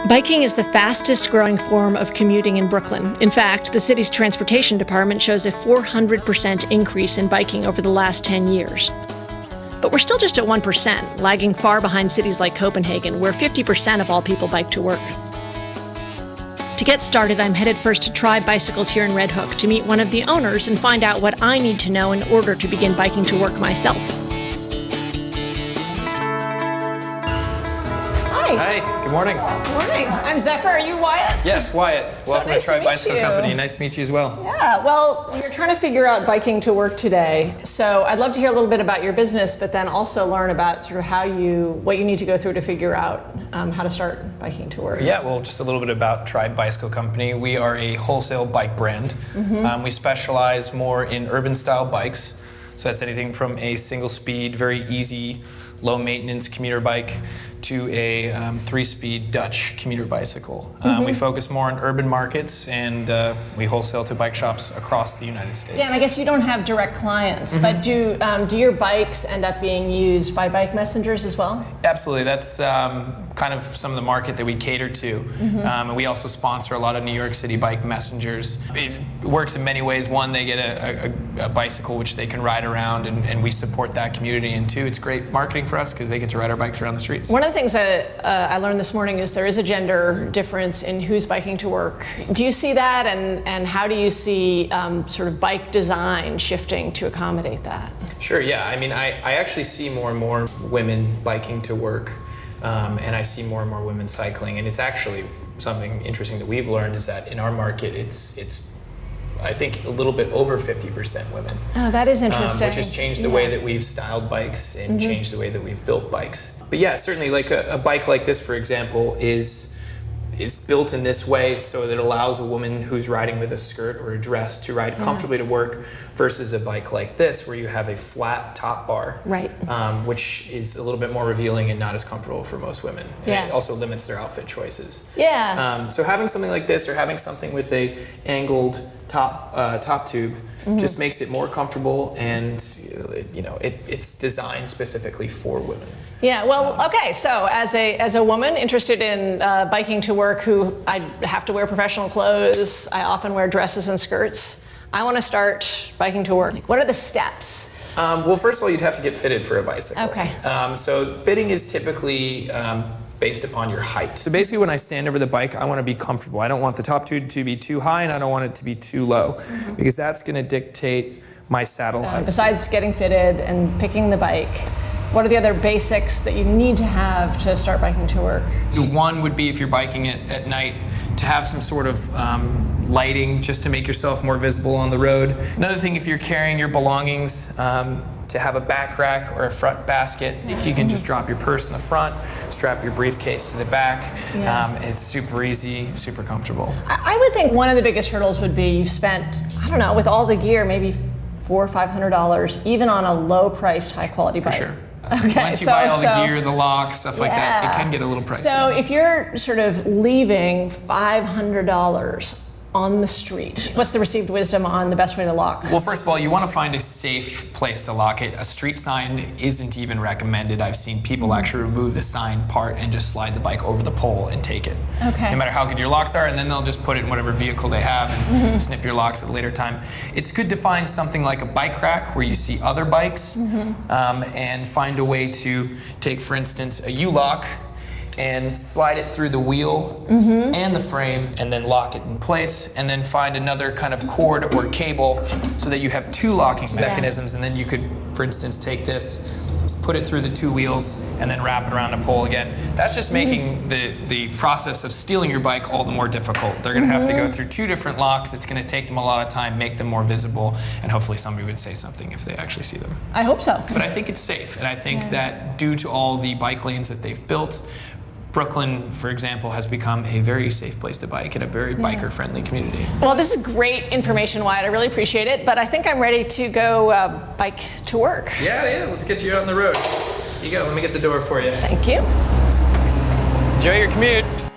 Biking is the fastest growing form of commuting in Brooklyn. In fact, the city's transportation department shows a 400% increase in biking over the last 10 years. But we're still just at 1%, lagging far behind cities like Copenhagen, where 50% of all people bike to work. To get started, I'm headed first to Tribe Bicycles here in Red Hook to meet one of the owners and find out what I need to know in order to begin biking to work myself. Hi, good morning. Good morning. I'm Zephyr. Are you Wyatt? Yes, Wyatt. Welcome nice to Tribe to meet Bicycle you. Company. Nice to meet you as well. Yeah, well, we're trying to figure out biking to work today. So I'd love to hear a little bit about your business, but then also learn about sort of what you need to go through to figure out how to start biking to work. Yeah, well, just a little bit about Tribe Bicycle Company. We are a wholesale bike brand. We specialize more in urban style bikes. So that's anything from a single speed, very easy, low maintenance commuter bike to a 3-speed Dutch commuter bicycle. We focus more on urban markets, and we wholesale to bike shops across the United States. Yeah, and I guess you don't have direct clients, but do your bikes end up being used by bike messengers as well? Absolutely, that's kind of some of the market that we cater to. And we also sponsor a lot of New York City bike messengers. It works in many ways. One, they get a bicycle which they can ride around, and we support that community. And two, it's great marketing for us because they get to ride our bikes around the streets. One of the things that I learned this morning is there is a gender difference in who's biking to work. Do you see that, and how do you see sort of bike design shifting to accommodate that? Sure, yeah. I mean, I actually see more and more women biking to work, and I see more and more women cycling. And it's actually something interesting that we've learned is that in our market, it's I think a little bit over 50% women. Oh, that is interesting. Which has changed the way that we've styled bikes and changed the way that we've built bikes. But yeah, certainly like a bike like this, for example, is built in this way so that it allows a woman who's riding with a skirt or a dress to ride comfortably to work versus a bike like this where you have a flat top bar, right? Which is a little bit more revealing and not as comfortable for most women. And it also limits their outfit choices. Yeah. So having something like this or having something with a angled top tube just makes it more comfortable, and it's designed specifically for women. Yeah, well, okay, so as a woman interested in biking to work who I have to wear professional clothes, I often wear dresses and skirts, I want to start biking to work. What are the steps? Well, first of all, you'd have to get fitted for a bicycle. Okay. So fitting is typically based upon your height. So basically when I stand over the bike, I want to be comfortable. I don't want the top tube to be too high, and I don't want it to be too low, because that's going to dictate my saddle height. Besides getting fitted and picking the bike, what are the other basics that you need to have to start biking to work? One would be, if you're biking at night, to have some sort of lighting just to make yourself more visible on the road. Another thing, if you're carrying your belongings, to have a back rack or a front basket. If you can just drop your purse in the front, strap your briefcase to the back, it's super easy, super comfortable. I would think one of the biggest hurdles would be you've spent, I don't know, with all the gear, maybe $400 or $500, even on a low-priced, high-quality bike. For sure. Okay, Once you buy all the gear, the locks, stuff like that, it can get a little pricey. So if you're sort of leaving $500 on the street, what's the received wisdom on the best way to lock? Well, first of all, you want to find a safe place to lock it. A street sign isn't even recommended. I've seen people actually remove the sign part and just slide the bike over the pole and take it. Okay. No matter how good your locks are, and then they'll just put it in whatever vehicle they have and snip your locks at a later time. It's good to find something like a bike rack where you see other bikes, and find a way to take, for instance, a U-lock and slide it through the wheel and the frame, and then lock it in place, and then find another kind of cord or cable so that you have two locking mechanisms, and then you could, for instance, take this, put it through the two wheels, and then wrap it around a pole again. That's just making the process of stealing your bike all the more difficult. They're gonna have to go through two different locks. It's gonna take them a lot of time, make them more visible, and hopefully somebody would say something if they actually see them. I hope so. But I think it's safe, and I think that due to all the bike lanes that they've built, Brooklyn, for example, has become a very safe place to bike and a very biker-friendly community. Well, this is great information, Wyatt. I really appreciate it, but I think I'm ready to go bike to work. Yeah, let's get you out on the road. Here you go, let me get the door for you. Thank you. Enjoy your commute.